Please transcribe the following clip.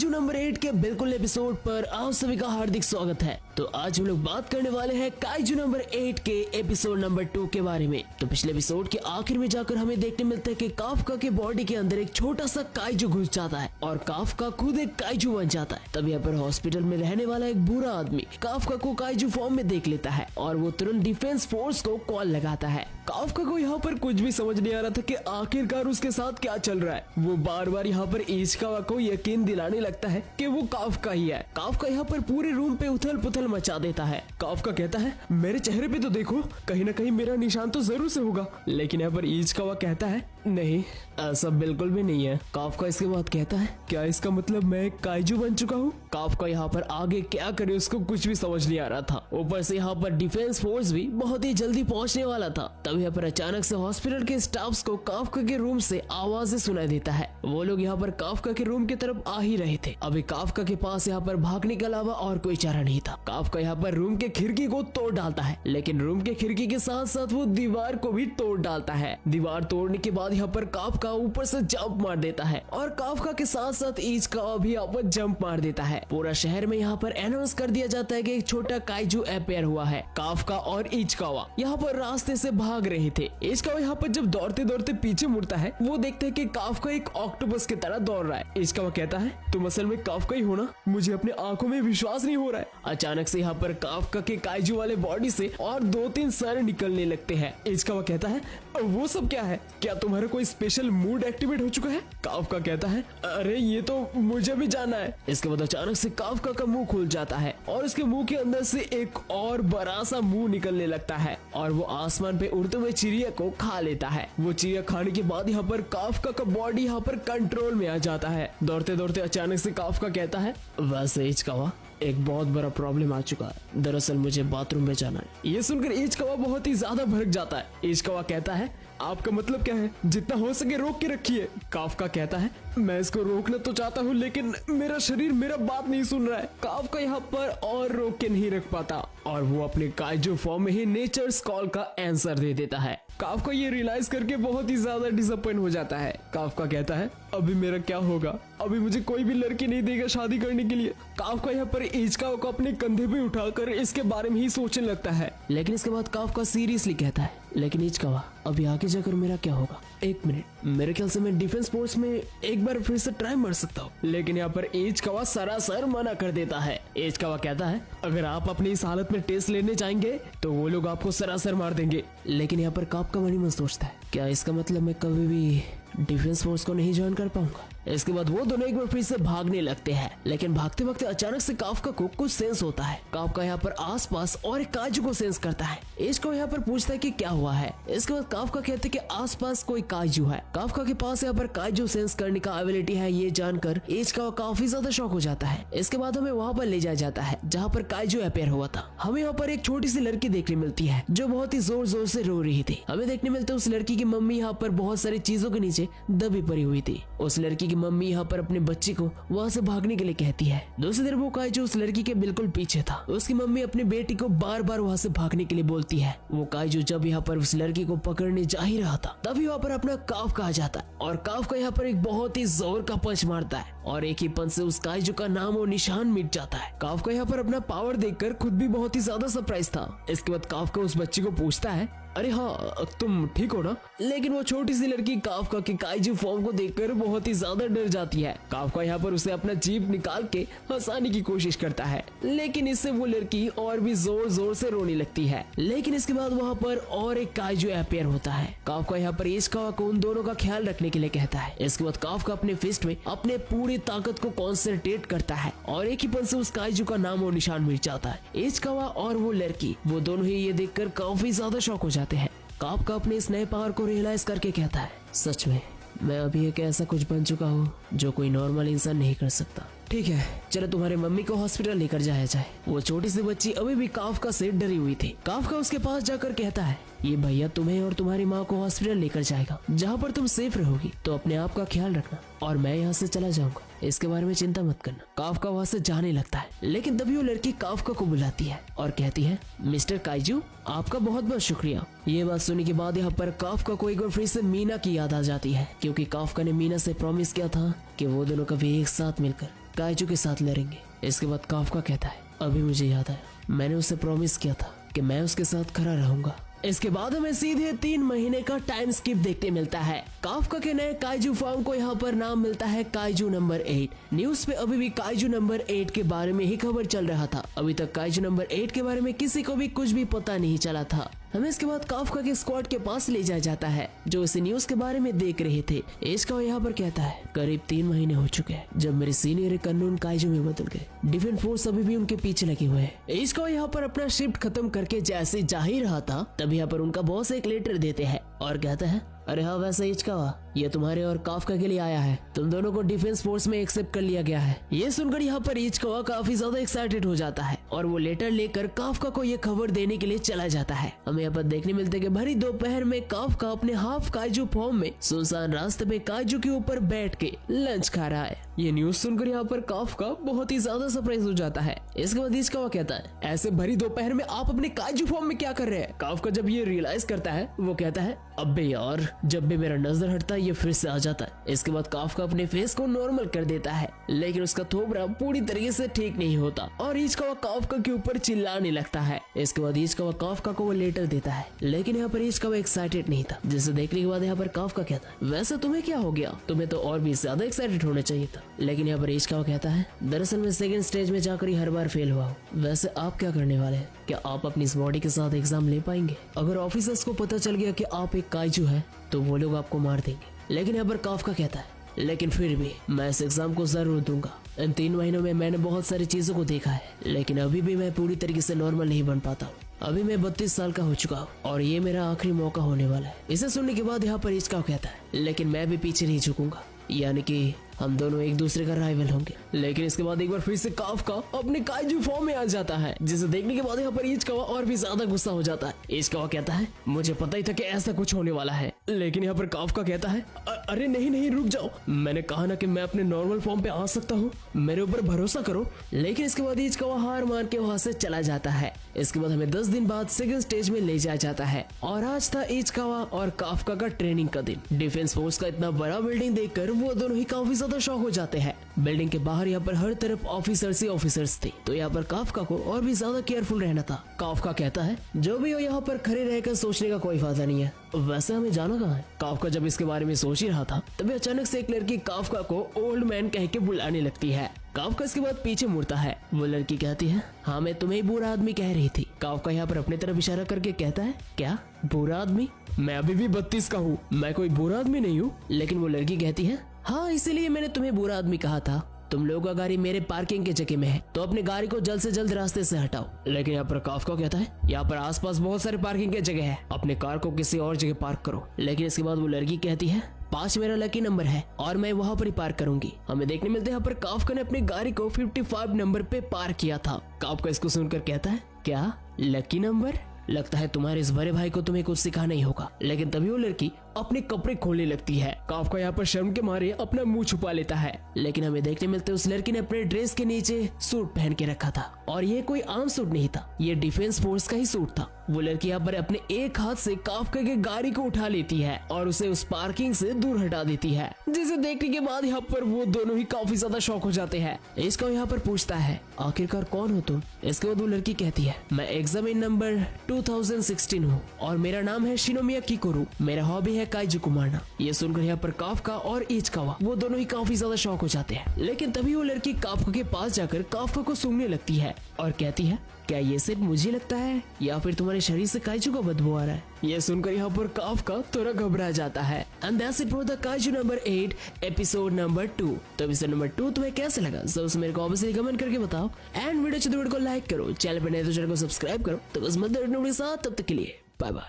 Kaiju number 8 के बिल्कुल episode पर आप सभी का हार्दिक स्वागत है। तो आज हम लोग बात करने वाले हैं काइजू नंबर 8 के एपिसोड नंबर 2 के बारे में। तो पिछले एपिसोड के आखिर में जाकर हमें देखने मिलता है कि काफका के बॉडी के अंदर एक छोटा सा काइजू घुस जाता है और काफका खुद एक काइजू बन जाता है। तब यहाँ पर हॉस्पिटल में रहने वाला एक बुरा आदमी काफका को काइजू फॉर्म में देख लेता है और वो तुरंत डिफेंस फोर्स को कॉल लगाता है। काफका को यहाँ पर कुछ भी समझ नहीं आ रहा था कि आखिरकार उसके साथ क्या चल रहा है। वो बार बार यहाँ पर इचिकावा को यकीन दिलाने लगता है कि वो काफका ही है। काफका यहाँ पर पूरे रूम पे उथल पुथल मचा देता है। काफका कहता है मेरे चेहरे पे तो देखो, कहीं ना कहीं मेरा निशान तो जरूर से होगा। लेकिन यहाँ पर इचिकावा कहता है नहीं, ऐसा बिल्कुल भी नहीं है। काफका इसके बाद कहता है क्या इसका मतलब मैं एक काइजू बन चुका हूँ? काफका यहाँ पर आगे क्या करे उसको कुछ भी समझ नहीं आ रहा था। ऊपर से यहाँ पर डिफेंस फोर्स भी बहुत ही जल्दी पहुँचने वाला था। तब यहाँ पर अचानक से हॉस्पिटल के स्टाफ्स को काफका के रूम से आवाजें सुनाई देता है। वो लोग यहाँ पर काफका के रूम की तरफ आ ही रहे थे। अभी काफका के पास यहाँ पर भागने के अलावा और कोई चारा नहीं था। काफका यहाँ पर रूम के खिड़की को तोड़ डालता है, लेकिन रूम के खिड़की के साथ साथ वो दीवार को भी तोड़ डालता है। दीवार तोड़ने के बाद यहाँ पर काफका ऊपर से जंप मार देता है और काफका के साथ साथ इचिकावा भी यहाँ पर जंप मार देता है। पूरा शहर में यहाँ पर अनाउंस कर दिया जाता है कि एक छोटा काइजू अपेयर हुआ है। काफका और इचिकावा यहाँ पर रास्ते से भाग रहे थे। इचिकावा यहाँ पर जब दौड़ते दौड़ते पीछे मुड़ता है, वो देखते हैं कि काफका एक ऑक्टोपस की तरह दौड़ रहा है। इचिकावा कहता है तुम असल में काफका ही हो ना? मुझे अपने आंखों में विश्वास नहीं हो रहा है। अचानक से यहाँ पर काफका के काइजू वाले बॉडी से और 2-3 सर निकलने लगते हैं। इचिकावा कहता है वो सब क्या है? क्या तुम्हारा कोई स्पेशल मूड एक्टिवेट हो चुका है? काफका कहता है अरे ये तो मुझे भी जाना है। इसके बाद अचानक से काफका का मुंह खुल जाता है और उसके मुंह के अंदर से एक और बड़ा सा मुंह निकलने लगता है और वो आसमान पे उड़ते हुए चिड़िया को खा लेता है। वो चिड़िया खाने के बाद यहाँ पर काफका का बॉडी यहाँ पर कंट्रोल में आ जाता है। दौड़ते दौड़ते अचानक से काफका कहता है वैसे इचिकावा एक बहुत बड़ा प्रॉब्लम आ चुका है। दरअसल मुझे बाथरूम में जाना है। ये सुनकर इचिकावा बहुत ही ज्यादा भड़क जाता है। इचिकावा कहता है आपका मतलब क्या है? जितना हो सके रोक के रखिए। काफका कहता है मैं इसको रोकना तो चाहता हूँ, लेकिन मेरा शरीर मेरा बात नहीं सुन रहा है। काफका यहाँ पर और रोक के नहीं रख पाता और वो अपने काइजू फॉर्म में ही नेचर्स कॉल का आंसर दे देता है। काफका ये रियलाइज करके बहुत ही ज्यादा डिसअपॉइंट हो जाता है। काफका कहता है अभी मेरा क्या होगा? अभी मुझे कोई भी लड़की नहीं देगा शादी करने के लिए। काफका यहाँ पर इचिकावा को अपने कंधे पे उठाकर इसके बारे में ही सोचने लगता है। लेकिन इसके बाद काफका सीरियसली कहता है लेकिन इचिकावा अभी आगे जाकर मेरा क्या होगा? एक मिनट, मेरे ख्याल से मैं डिफेंस फोर्स में एक बार फिर से ट्राई मार सकता हूँ। लेकिन यहाँ पर इचिकावा सरासर मना कर देता है। इचिकावा कहता है अगर आप अपनी इस हालत में टेस्ट लेने जाएंगे तो वो लोग आपको सरासर मार देंगे। लेकिन यहाँ पर काफका मन ही मन सोचता है क्या इसका मतलब मैं कभी भी डिफेंस फोर्स को नहीं ज्वाइन कर पाऊंगा? इसके बाद वो दोनों एक बार फिर से भागने लगते हैं, लेकिन भागते वक्त अचानक से काफका को कुछ सेंस होता है। काफका यहाँ पर आसपास और एक काइजू को सेंस करता है। इचिकावा यहाँ पर पूछता है कि क्या हुआ है। इसके बाद काफका कहते हैं कि आसपास कोई काइजू है। काफका के पास यहाँ पर काइजू सेंस करने का एबिलिटी है। ये जानकर इचिकावा काफी ज्यादा शॉक हो जाता है। इसके बाद हमें वहाँ पर ले जाया जाता है जहाँ पर काइजू अपेयर हुआ था। हमें यहाँ पर एक छोटी सी लड़की देखने मिलती है जो बहुत ही जोर जोर से रो रही थी। हमें देखने मिलता है उस लड़की की मम्मी यहाँ पर बहुत सारी चीजों के नीचे दबी पड़ी हुई थी। उस लड़की की मम्मी यहाँ पर अपने बच्चे को वहाँ से भागने के लिए कहती है। दूसरी तरफ वो काइजू उस लड़की के बिल्कुल पीछे था। उसकी मम्मी अपनी बेटी को बार बार वहाँ से भागने के लिए बोलती है। वो काइजू जब यहाँ पर उस लड़की को पकड़ने जा ही रहा था तभी वहाँ पर अपना काफका आ जाता है और काफका यहाँ पर एक बहुत ही जोर का पंच मारता है और एक ही पंच से उस काइजू का नाम और निशान मिट जाता है। काफका यहाँ पर अपना पावर देखकर खुद भी बहुत ही ज्यादा सरप्राइज था। इसके बाद काफका उस बच्ची को पूछता है अरे हाँ तुम ठीक हो ना? लेकिन वो छोटी सी लड़की काफका के काइजू फॉर्म को देखकर बहुत ही ज्यादा डर जाती है। काफका यहाँ पर उसे अपना जीभ निकाल के हंसाने की कोशिश करता है, लेकिन इससे वो लड़की और भी जोर जोर से रोने लगती है। लेकिन इसके बाद वहाँ पर और एक काइजू अपेयर होता है। काफका यहाँ पर इचिकावा को उन दोनों का ख्याल रखने के लिए कहता है। इसके बाद काफका अपने फिस्ट में अपने पूरी ताकत को कॉन्सेंट्रेट करता है और एक ही पल से उस काइजू का नाम और निशान मिट जाता है। इचिकावा और वो लड़की वो दोनों ही ये देखकर काफी ज्यादा शॉक हो जाते हैं। काफका अपने इस नए पावर को रियलाइज करके कहता है सच में मैं अभी एक ऐसा कुछ बन चुका हूँ जो कोई नॉर्मल इंसान नहीं कर सकता। ठीक है चलो तुम्हारे मम्मी को हॉस्पिटल लेकर जाया जाए। वो छोटी सी बच्ची अभी भी काफका से डरी हुई थी। काफका उसके पास जाकर कहता है ये भैया तुम्हें और तुम्हारी माँ को हॉस्पिटल लेकर जाएगा जहाँ पर तुम सेफ रहोगी, तो अपने आप का ख्याल रखना और मैं यहाँ से चला जाऊंगा, इसके बारे में चिंता मत करना। काफका वहाँ से जाने लगता है, लेकिन तभी वो लड़की काफका को बुलाती है और कहती है मिस्टर काइजू आपका बहुत बहुत शुक्रिया। ये बात सुनने के बाद यहाँ पर काफका को एक बार फिर से मीना की याद आ जाती है, क्योंकि काफका ने मीना से प्रॉमिस किया था कि वो दोनों कभी एक साथ मिलकर काइजू के साथ लड़ेंगे। इसके बाद काफका कहता है, अभी मुझे याद आया, मैंने उसे प्रॉमिस किया था कि मैं उसके साथ खड़ा रहूंगा। इसके बाद हमें सीधे 3 महीने का टाइम स्किप देखते मिलता है। काफका के नए काइजू फॉर्म को यहाँ पर नाम मिलता है काइजू नंबर 8। न्यूज पे अभी भी काइजू नंबर 8 के बारे में ही खबर चल रहा था। अभी तक काइजू नंबर 8 के बारे में किसी को भी कुछ भी पता नहीं चला था। हमें इसके बाद काफका के स्क्वाड के पास ले जाया जाता है जो इस न्यूज के बारे में देख रहे थे। इश्कावा यहाँ पर कहता है, करीब 3 महीने हो चुके हैं जब मेरे सीनियर कानून काइजू में बदल गए। डिफेंस फोर्स अभी भी उनके पीछे लगे हुए हैं। इश्कावा यहाँ पर अपना शिफ्ट खत्म करके जैसे जा ही रहा था तभी यहाँ पर उनका बॉस एक लेटर देते हैं और कहता है, अरे हाँ वैसे इश्कावा, ये तुम्हारे और काफका के लिए आया है। तुम दोनों को डिफेंस फोर्स में एक्सेप्ट कर लिया गया है। ये सुनकर यहाँ पर इश्कावा काफी ज्यादा एक्साइटेड हो जाता है और वो लेटर लेकर काफका को ये खबर देने के लिए चला जाता है। हमें यहाँ पर देखने मिलते कि भरी दोपहर में काफका अपने हाफ काइजू फॉर्म में सुनसान रास्ते पे काइजू के ऊपर बैठ के लंच खा रहा है। ये न्यूज सुनकर यहाँ पर काफका बहुत ही ज्यादा सरप्राइज हो जाता है। इसके बाद इश्कावा कहता है, ऐसे भरी दोपहर में आप अपने काइजू फॉर्म में क्या कर रहे हैं? काफका जब ये रियलाइज करता है वो कहता है, अबे यार, जब भी मेरा नजर हटता है ये फिर से आ जाता है। इसके बाद काफका अपने फेस को नॉर्मल कर देता है लेकिन उसका थोबड़ा पूरी तरीके से ठीक नहीं होता और इश्कावा काफका के ऊपर चिल्लाने लगता है। इसके बाद इश्कावा काफका को वो लेटर देता है लेकिन यहाँ पर इश्कावा एक्साइटेड नहीं था, जिसे देखने के बाद यहाँ पर काफका कहता है, वैसे तुम्हें क्या हो गया? तुम्हें तो और भी ज्यादा एक्साइटेड होना चाहिए था। लेकिन यहाँ पर इश्कावा कहता है, दरअसल मैं सेकंड स्टेज में जाकर ही हर बार फेल हुआ हूँ। वैसे आप क्या करने वाले हैं? क्या आप अपनी इस बॉडी के साथ एग्जाम ले पाएंगे? अगर ऑफिसर्स को पता चल गया कि आप एक काइजू है तो वो लोग आपको मार देंगे। लेकिन यहाँ पर काफका कहता है, लेकिन फिर भी मैं इस एग्जाम को जरूर दूंगा। इन 3 महीनों में मैंने बहुत सारी चीजों को देखा है लेकिन अभी भी मैं पूरी तरीके से नॉर्मल नहीं बन पाता हूँ। अभी मैं 32 साल का हो चुका हूँ और ये मेरा आखिरी मौका होने वाला है। इसे सुनने के बाद यहाँ पर इश्कावा कहता है, लेकिन मैं भी पीछे नहीं झुकूंगा, यानी कि हम दोनों एक दूसरे का राइवल होंगे। लेकिन इसके बाद एक बार फिर से काफका अपने काइजू फॉर्म में आ जाता है, जिसे देखने के बाद यहाँ पर इश्कावा और भी ज्यादा गुस्सा हो जाता है। इश्कावा कहता है, मुझे पता ही था कि ऐसा कुछ होने वाला है। लेकिन यहाँ पर काफका कहता है, अरे नहीं नहीं रुक जाओ, मैंने कहा ना कि मैं अपने नॉर्मल फॉर्म पे आ सकता हूँ, मेरे ऊपर भरोसा करो। लेकिन इसके बाद इश्कावा हार मान के वहाँ से चला जाता है। इसके बाद हमें 10 दिन बाद सेकंड स्टेज में ले जाया जाता है और आज था इश्कावा और काफका का ट्रेनिंग का दिन। डिफेंस फोर्स का इतना बड़ा बिल्डिंग देखकर वो दोनों ही काफी ज्यादा शॉक हो जाते हैं। बिल्डिंग के बाहर यहाँ पर हर तरफ ऑफिसर्स ही ऑफिसर्स थे, तो यहाँ पर काफका को और भी ज्यादा केयरफुल रहना था। काफका कहता है, जो भी हो यहाँ पर खड़े रहकर सोचने का कोई फायदा नहीं है, वैसे हमें जाना कहाँ है? काफका जब इसके बारे में सोच ही रहा था तभी अचानक से एक लड़की काफका को ओल्ड मैन कह के बुलाने लगती है। काफका इसके बाद पीछे मुड़ता है। वो लड़की कहती है, हाँ मैं तुम्हें बुरा आदमी कह रही थी। काफका यहाँ पर अपनी तरफ इशारा करके कहता है, क्या बुरा आदमी? मैं अभी भी 32 का हूँ, मैं कोई बुरा आदमी नहीं हूँ। लेकिन वो लड़की कहती है, हाँ इसीलिए मैंने तुम्हें बुरा आदमी कहा था। तुम लोगों का गाड़ी मेरे पार्किंग के जगह में है तो अपनी गाड़ी को जल्द से जल्द रास्ते से हटाओ। लेकिन यहाँ पर काफका कहता है, यहाँ पर आसपास बहुत सारे पार्किंग के जगह है, अपने कार को किसी और जगह पार्क करो। लेकिन इसके बाद वो लड़की कहती है, 5 मेरा लकी नंबर है और मैं वहाँ पर ही पार्क करूंगी। हमें देखने मिलते हैं यहाँ पर काफका ने अपनी गाड़ी को 55 नंबर पे पार्क किया था। काफका इसको सुनकर कहता है, क्या लकी नंबर? लगता है तुम्हारे इस बड़े भाई को तुम्हें कुछ सिखाना ही होगा। लेकिन तभी वो लड़की अपने कपड़े खोलने लगती है। काफका यहाँ पर शर्म के मारे अपना मुंह छुपा लेता है। लेकिन हमें देखने मिलते उस लड़की ने अपने ड्रेस के नीचे सूट पहन के रखा था और ये कोई आम सूट नहीं था, ये डिफेंस फोर्स का ही सूट था। वो लड़की यहाँ पर अपने एक हाथ से काफका की गाड़ी को उठा लेती है और उसे उस पार्किंग से दूर हटा देती है, जिसे देखने के बाद यहाँ पर वो दोनों ही काफी ज्यादा शॉक हो जाते हैं। इसको यहाँ पर पूछता है, आखिरकार कौन हो तुम? इसके बाद वो लड़की कहती है, मैं एग्जामिन नंबर 2016 हूँ और मेरा नाम है शिनोमिया किकोरू। मेरा हॉबी है काइजू को मारना। ये सुनकर यहाँ पर काफका और इश्कावा वो दोनों ही काफी ज्यादा शॉक हो जाते हैं। लेकिन तभी वो लड़की काफका के पास जाकर काफका को सूंघने लगती है और कहती है, क्या ये सिर्फ मुझे लगता है या फिर तुम्हारे शरीर से काइजू का बदबू आ रहा है? ये सुनकर यहाँ पर काफका थोड़ा घबरा जाता है। And that's it for the kaiju number 8 episode number 2। तो एपिसोड नंबर 2 तुम्हें कैसे लगा सब मेरे को ऑब्वियसली कमेंट करके बताओ। एंड वीडियो को लाइक करो, चैनल पर नए तो चैनल को सब्सक्राइब करो। तो बस मत के साथ, तब तक के लिए बाय बाय।